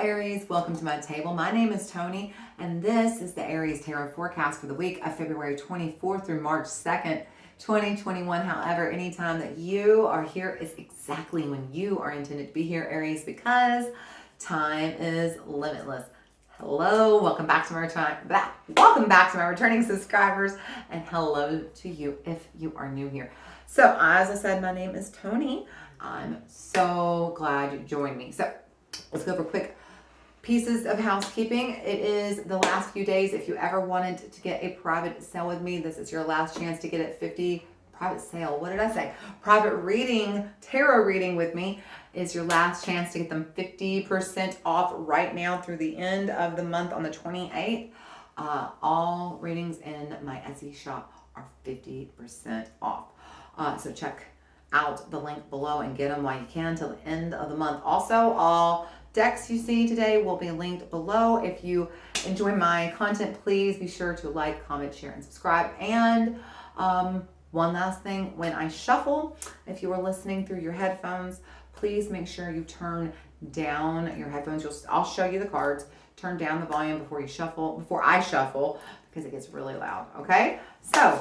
Aries, welcome to my table. My name is Toni, and this is the Aries Tarot forecast for the week of February 24th through March 2nd, 2021. However, anytime that you are here is exactly when you are intended to be here, Aries, because time is limitless. Hello, welcome back to my returning subscribers, and hello to you if you are new here. So, as I said, my name is Toni. I'm so glad you joined me. So, let's go over quick pieces of housekeeping. It is the last few days. If you ever wanted to get a private sale with me, this is your last chance to get it 50 private sale. What did I say? Private reading, tarot reading with me is your last chance to get them 50% off right now through the end of the month on the 28th. All readings in my Etsy shop are 50% off. So check out the link below and get them while you can till the end of the month. Also, all decks you see today will be linked below. If you enjoy my content, please be sure to like, comment, share, and subscribe. And one last thing, when I shuffle, if you are listening through your headphones, please make sure you turn down your headphones. I'll show you the cards. Turn down the volume before I shuffle, because it gets really loud. Okay? So,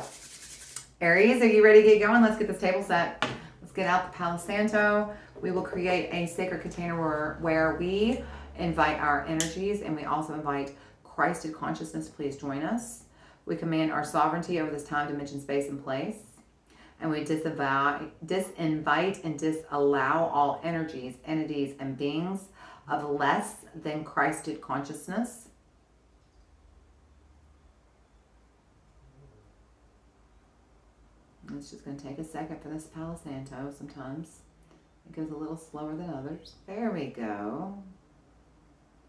Aries, are you ready to get going? Let's get this table set. Let's get out the Palo Santo. We will create a sacred container where we invite our energies, and we also invite Christed consciousness to please join us. We command our sovereignty over this time, dimension, space, and place. And we disinvite and disallow all energies, entities, and beings of less than Christed consciousness. It's just going to take a second for this Palo Santo. Sometimes it goes a little slower than others. There we go.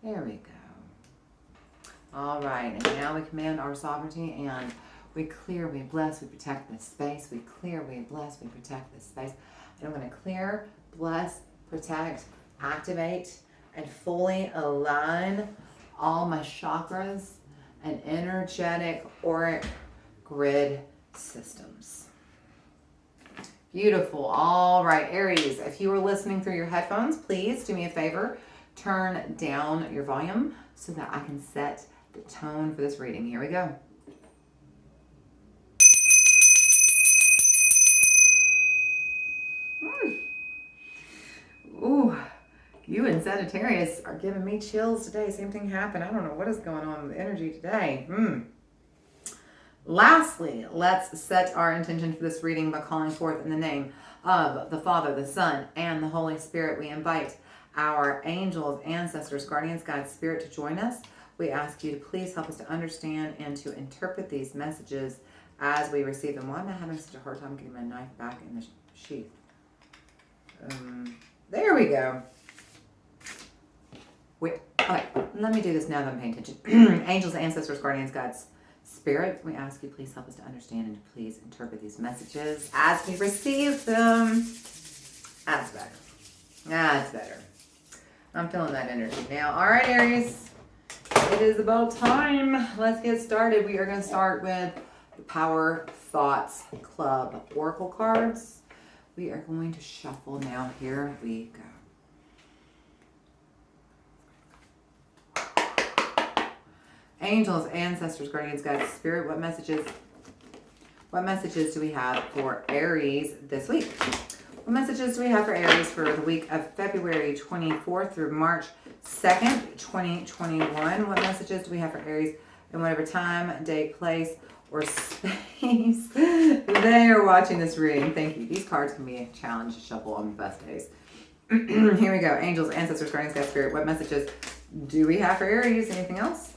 There we go. All right, and now we command our sovereignty, and we clear, we bless, we protect this space. We clear, we bless, we protect this space. And I'm going to clear, bless, protect, activate, and fully align all my chakras and energetic auric grid systems. Beautiful. All right, Aries, if you are listening through your headphones, please do me a favor. Turn down your volume so that I can set the tone for this reading. Here we go. Ooh, you and Sagittarius are giving me chills today. Same thing happened. I don't know what is going on with energy today. Lastly, let's set our intention for this reading by calling forth in the name of the Father, the Son, and the Holy Spirit. We invite our angels, ancestors, guardians, guides, spirit to join us. We ask you to please help us to understand and to interpret these messages as we receive them. Why am I having such a hard time getting my knife back in the sheath? There we go. Okay, let me do this now that I'm paying attention. Angels, ancestors, guardians, guides, Spirit, we ask you please help us to understand and to please interpret these messages as we receive them. That's better. That's better. I'm feeling that energy now. All right, Aries, it is about time. Let's get started. We are going to start with the Power Thoughts Club Oracle cards. We are going to shuffle now. Here we go. Angels, ancestors, guardians, guides, spirit, what messages do we have for Aries this week? What messages do we have for Aries for the week of February 24th through March 2nd, 2021? What messages do we have for Aries in whatever time, day, place, or space they are watching this reading? Thank you. These cards can be a challenge to shuffle on the best days. Here we go. Angels, ancestors, guardians, guides, spirit, what messages do we have for Aries? Anything else?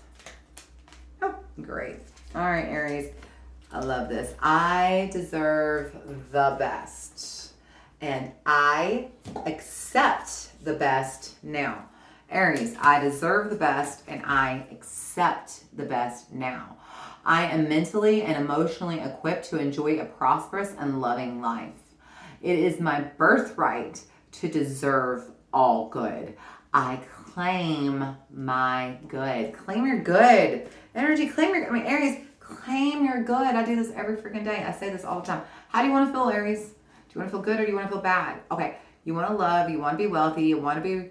Oh, great. All right, Aries. I love this. I deserve the best, and I accept the best now. Aries, I deserve the best, and I accept the best now. I am mentally and emotionally equipped to enjoy a prosperous and loving life. It is my birthright to deserve all good. I claim my good. Claim your good. Energy, Aries, claim your good. I do this every freaking day. I say this all the time. How do you want to feel, Aries? Do you want to feel good or do you want to feel bad? Okay, you want to love, you want to be wealthy, you want to be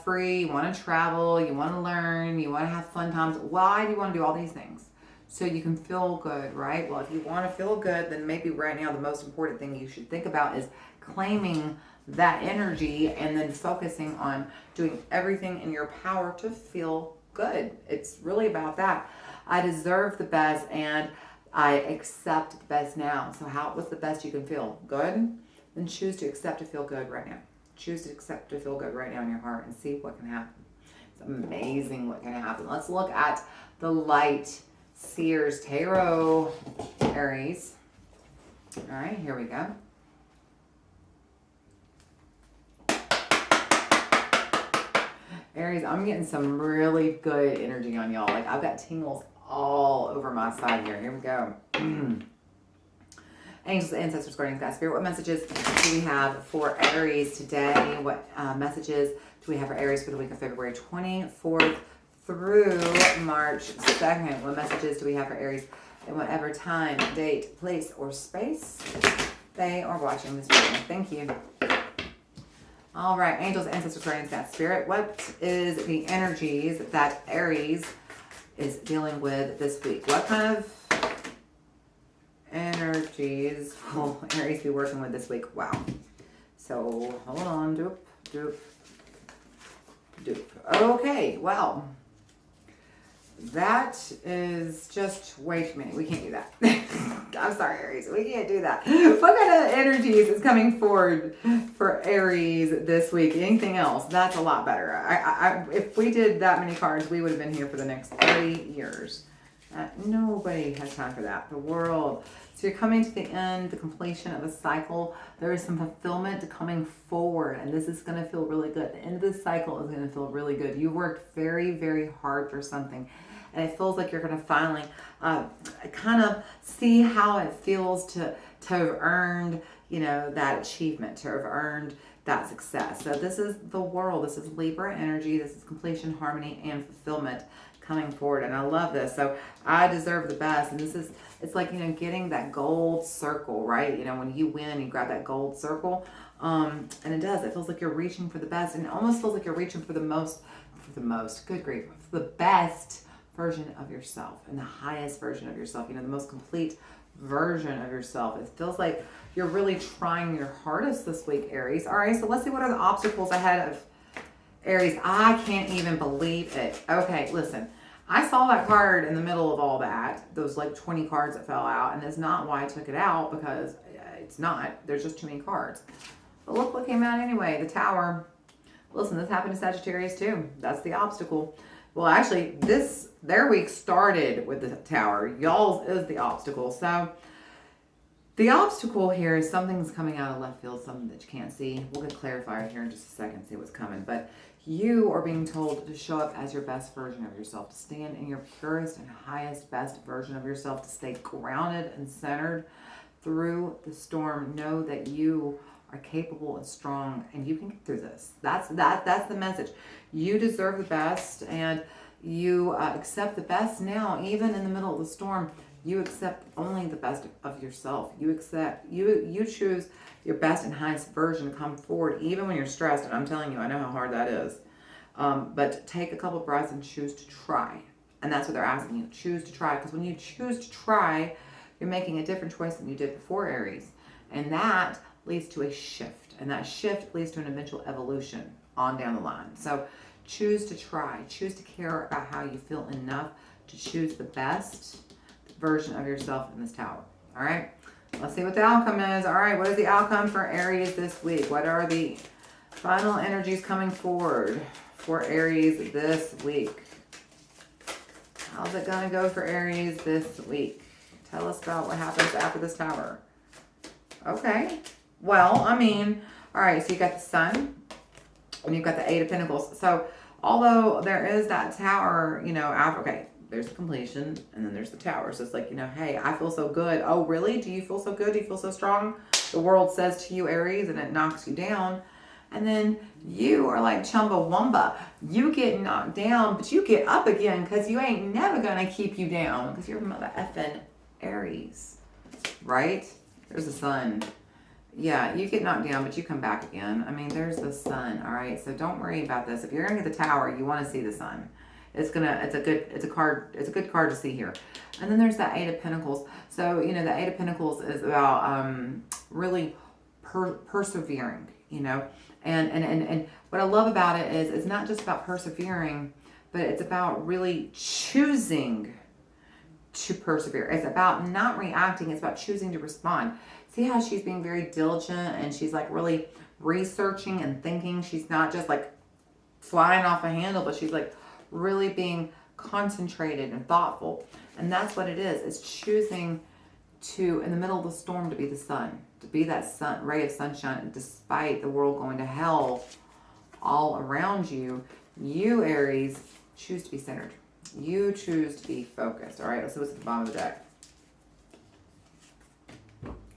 free, you want to travel, you want to learn, you want to have fun times. Why do you want to do all these things? So you can feel good, right? Well, if you want to feel good, then maybe right now the most important thing you should think about is claiming that energy and then focusing on doing everything in your power to feel good. It's really about that. I deserve the best and I accept the best now. So what's the best you can feel? Good? Then choose to accept to feel good right now. Choose to accept to feel good right now in your heart and see what can happen. It's amazing what can happen. Let's look at the Light Seers Tarot, Aries. All right, here we go. Aries, I'm getting some really good energy on y'all. Like I've got tingles all over my side here. Here we go. Angels, ancestors, guardians, God, spirit. What messages do we have for Aries today? What messages do we have for Aries for the week of February 24th through March 2nd? What messages do we have for Aries in whatever time, date, place, or space they are watching this video? Thank you. All right, angels, ancestors, guardians, God, spirit. What is the energies that Aries is dealing with this week? What kind of energies will Aries be working with this week? Wow. So hold on. Doop, doop, doop. Okay, well, that is just way too many. We can't do that. I'm sorry, Aries. We can't do that. What kind of energies is coming forward for Aries this week? Anything else? That's a lot better. If we did that many cards, we would have been here for the next 30 years. Nobody has time for that. The world. So you're coming to the end, the completion of a cycle. There is some fulfillment coming forward, and this is going to feel really good. The end of this cycle is going to feel really good. You worked very, very hard for something, and it feels like you're going to finally kind of see how it feels to have earned, that achievement, to have earned that success. So this is the world. This is Libra energy. This is completion, harmony, and fulfillment coming forward, and I love this. So I deserve the best, and it's like getting that gold circle, right? When you win, you grab that gold circle, and it feels like you're reaching for the best, and it almost feels like you're reaching for the most, good grief, for the best version of yourself and the highest version of yourself, the most complete version of yourself. It feels like you're really trying your hardest this week, Aries. All right, so let's see, what are the obstacles ahead of Aries? I can't even believe it. Okay, listen. I saw that card in the middle of all that, those like 20 cards that fell out, and that's not why I took it out, because it's not. There's just too many cards. But look what came out anyway, the Tower. Listen, this happened to Sagittarius too. That's the obstacle. Well, actually, their week started with the Tower. Y'all's is the obstacle. So the obstacle here is something's coming out of left field, something that you can't see. We'll get clarified here in just a second, see what's coming. But you are being told to show up as your best version of yourself, to stand in your purest and highest, best version of yourself, to stay grounded and centered through the storm. Know that you are capable and strong, and you can get through this. That's the message. You deserve the best, and you accept the best now, even in the middle of the storm. You accept only the best of yourself. You choose your best and highest version to come forward, even when you're stressed. And I'm telling you, I know how hard that is. But take a couple breaths and choose to try. And that's what they're asking you. Choose to try. Because when you choose to try, you're making a different choice than you did before, Aries. And that leads to a shift. And that shift leads to an eventual evolution on down the line. So choose to try. Choose to care about how you feel enough to choose the best version of yourself in this Tower. All right, let's see what the outcome is. All right, what is the outcome for Aries this week? What are the final energies coming forward for Aries this week? How's it gonna go for Aries this week? Tell us about what happens after this Tower. Okay, well, all right, so you got the Sun and you've got the Eight of Pentacles. So although there is that Tower, after, okay, there's the completion, and then there's the Tower. So it's like, hey, I feel so good. Oh, really? Do you feel so good? Do you feel so strong? The world says to you, Aries, and it knocks you down. And then you are like Chumbawamba. You get knocked down, but you get up again, because you ain't never going to keep you down, because you're mother effing Aries, right? There's the Sun. Yeah, you get knocked down, but you come back again. I mean, there's the sun, all right? So don't worry about this. If you're gonna get the Tower, you want to see the sun. It's a good card to see here. And then there's the Eight of Pentacles. So, you know, the Eight of Pentacles is about really persevering, you know. And what I love about it is it's not just about persevering, but it's about really choosing to persevere. It's about not reacting. It's about choosing to respond. See how she's being very diligent and she's like really researching and thinking. She's not just like flying off a handle, but she's like really being concentrated and thoughtful. And that's what it is. It's choosing to, in the middle of the storm, to be the sun, to be that sun, ray of sunshine, despite the world going to hell all around you. You, Aries, choose to be centered. You choose to be focused. All right, let's see what's at the bottom of the deck.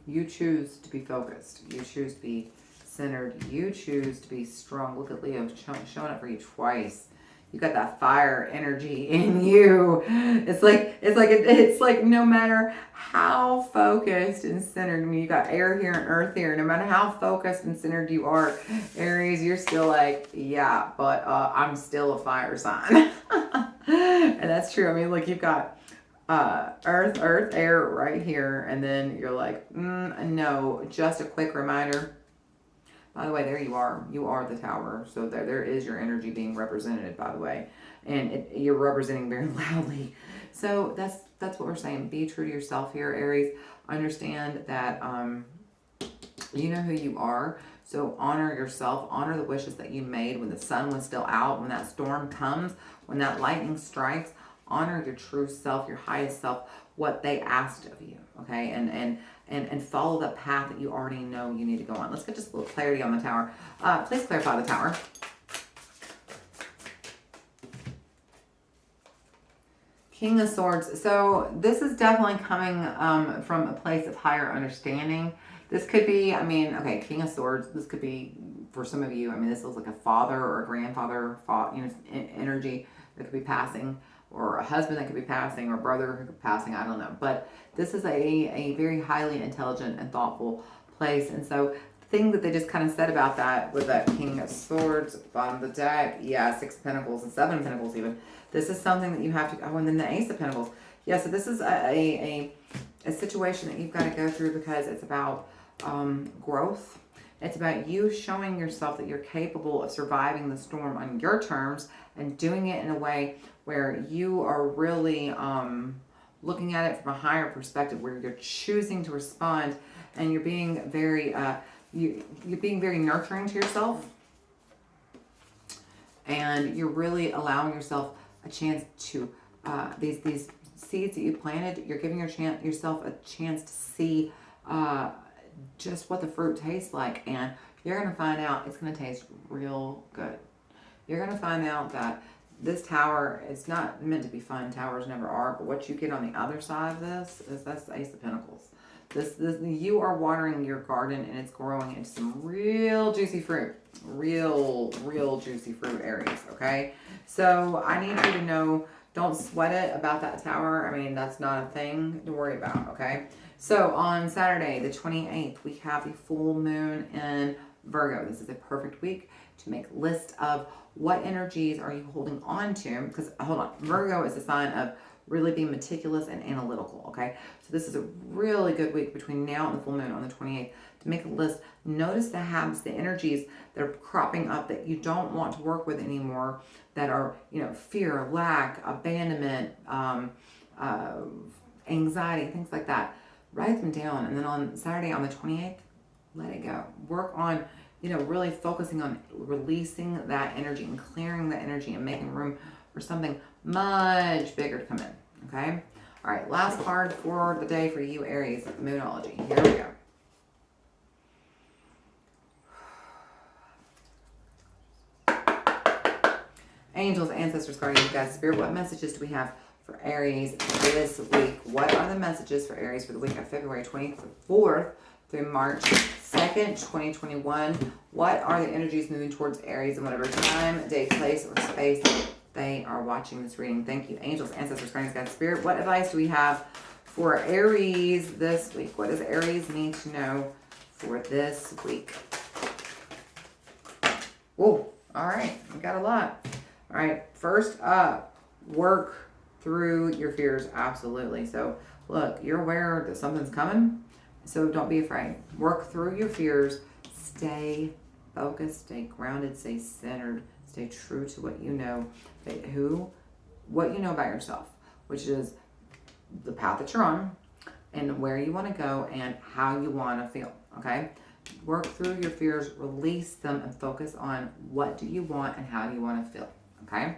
You choose to be focused. You choose to be centered. You choose to be strong. Look at Leo showing up for you twice. You got that fire energy in you. It's like no matter how focused and centered. I mean, you got air here and earth here. No matter how focused and centered you are, Aries, you're still like, yeah, but I'm still a fire sign. And that's true. I mean, look, you've got earth, air right here. And then you're like, no, just a quick reminder. By the way, there you are. You are the Tower. So there is your energy being represented, by the way. And you're representing very loudly. So that's what we're saying. Be true to yourself here, Aries. Understand that you know who you are. So honor yourself. Honor the wishes that you made when the sun was still out, when that storm comes, when that lightning strikes. Honor your true self, your highest self, what they asked of you, okay? And follow the path that you already know you need to go on. Let's get just a little clarity on the Tower. Please clarify the Tower. King of Swords. So this is definitely coming from a place of higher understanding. This could be, I mean, okay, King of Swords. This could be, for some of you, I mean, this looks like a father or a grandfather, you know, energy that could be passing, or a husband that could be passing, or a brother who could be passing, I don't know. But this is a very highly intelligent and thoughtful place. And so the thing that they just kind of said about that with that King of Swords, bottom of the deck, yeah, Six of Pentacles and Seven of Pentacles even. This is something that you have to, oh, and then the Ace of Pentacles. Yeah, so this is a situation that you've got to go through because it's about growth. It's about you showing yourself that you're capable of surviving the storm on your terms and doing it in a way where you are really looking at it from a higher perspective, where you're choosing to respond and you're being very you're being very nurturing to yourself, and you're really allowing yourself a chance to these seeds that you planted. You're giving yourself a chance to see just what the fruit tastes like, and you're going to find out it's going to taste real good. You're going to find out that this Tower is not meant to be fun. Towers never are. But what you get on the other side of this is that's the Ace of Pentacles. This you are watering your garden and it's growing into some real juicy fruit. Real juicy fruit, Aries, okay? So I need you to know, don't sweat it about that Tower. I mean, that's not a thing to worry about, okay? So on Saturday, the 28th, we have the full moon in Virgo. This is a perfect week to make a list of what energies are you holding on to. Because, hold on, Virgo is a sign of really being meticulous and analytical, okay? So this is a really good week between now and the full moon on the 28th to make a list. Notice the habits, the energies that are cropping up that you don't want to work with anymore, that are, you know, fear, lack, abandonment, anxiety, things like that. Write them down, and then on Saturday on the 28th, let it go. Work on, you know, really focusing on releasing that energy and clearing that energy and making room for something much bigger to come in, okay? All right, last card for the day for you, Aries, Moonology. Here we go. Angels, ancestors, guardians, guides, spirit, what messages do we have for Aries this week? What are the messages for Aries for the week of February 24th through March 2nd, 2021? What are the energies moving towards Aries in whatever time, day, place, or space they are watching this reading? Thank you, angels, ancestors, guardians, guides, spirit. What advice do we have for Aries this week? What does Aries need to know for this week. Whoa, all right, we got a lot. All right, first up, work through your fears. Absolutely. So look, you're aware that something's coming, so don't be afraid. Work through your fears. Stay focused, stay grounded, stay centered, stay true to what you know, what you know about yourself, which is the path that you're on and where you want to go and how you want to feel. Okay, work through your fears, release them, and focus on what do you want and how do you want to feel. Okay,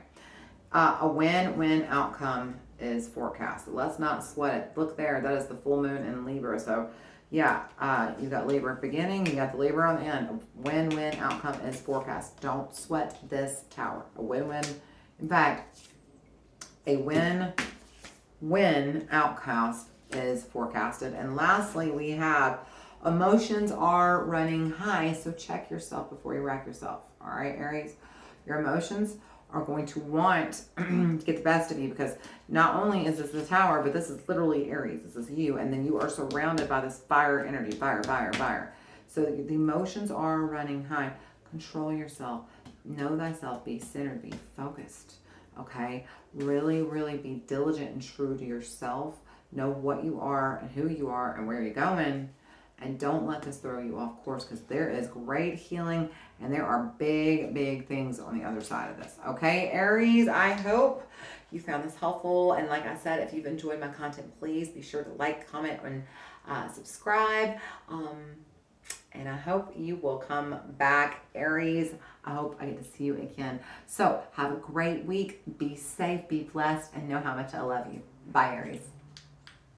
a win-win outcome is forecast. Let's not sweat it. Look there, that is the full moon in Libra. So yeah, you got Libra at the beginning, you got the Libra on the end. A win-win outcome is forecast. Don't sweat this tower. A win-win, in fact, a win-win outcome is forecasted. And lastly, we have emotions are running high, so check yourself before you wreck yourself. All right, Aries, your emotions are going to want to get the best of you, because not only is this the tower, but this is literally Aries. This is you, and then you are surrounded by this fire energy, fire, fire, fire. So the emotions are running high. Control yourself. Know thyself. Be centered. Be focused. Okay? Really, really be diligent and true to yourself. Know what you are and who you are and where you're going. And don't let this throw you off course, because there is great healing and there are big, big things on the other side of this. Okay, Aries, I hope you found this helpful. And like I said, if you've enjoyed my content, please be sure to like, comment, and subscribe. And I hope you will come back, Aries. I hope I get to see you again. So have a great week. Be safe, be blessed, and know how much I love you. Bye, Aries.